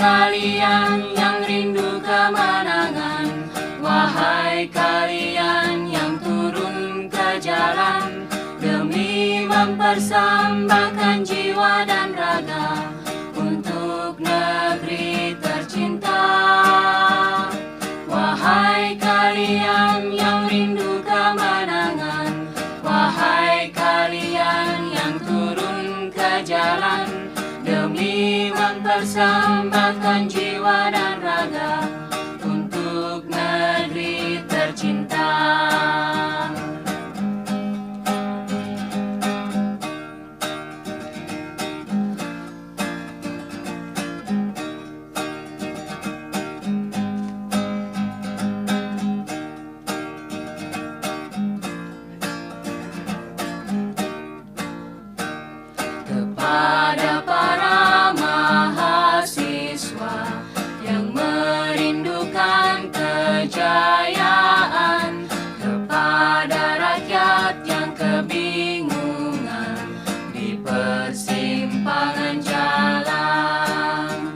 kalian yang rindu kemenangan, wahai kalian yang turun ke jalan demi mempersembahkan jiwa dan raga untuk negeri tercinta. Wahai kalian yang rindu kemenangan, wahai kalian yang turun ke jalan demi mempersembahkan jiwa dan raga untuk negeri tercinta. Kepada para mahasiswa yang merindukan kejayaan, kepada rakyat yang kebingungan di persimpangan jalan,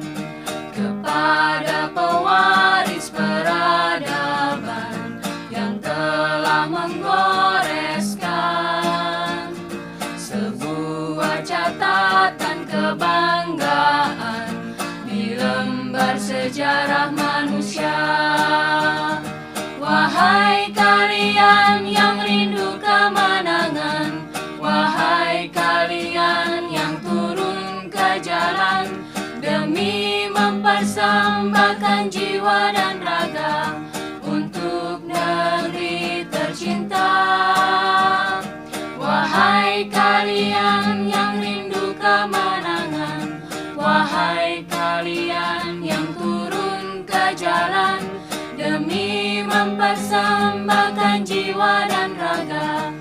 kepada pewaris peradaban yang telah menggoreskan sebuah catatan kebanggaan di lembar sejarah manusia. Wahai kalian yang rindu kemenangan, wahai kalian yang turun ke jalan demi mempersembahkan jiwa dan raga untuk negeri tercinta. Wahai kalian yang rindu kemenangan, wahai kalian yang turun ke jalan demi mempersembahkan jiwa dan raga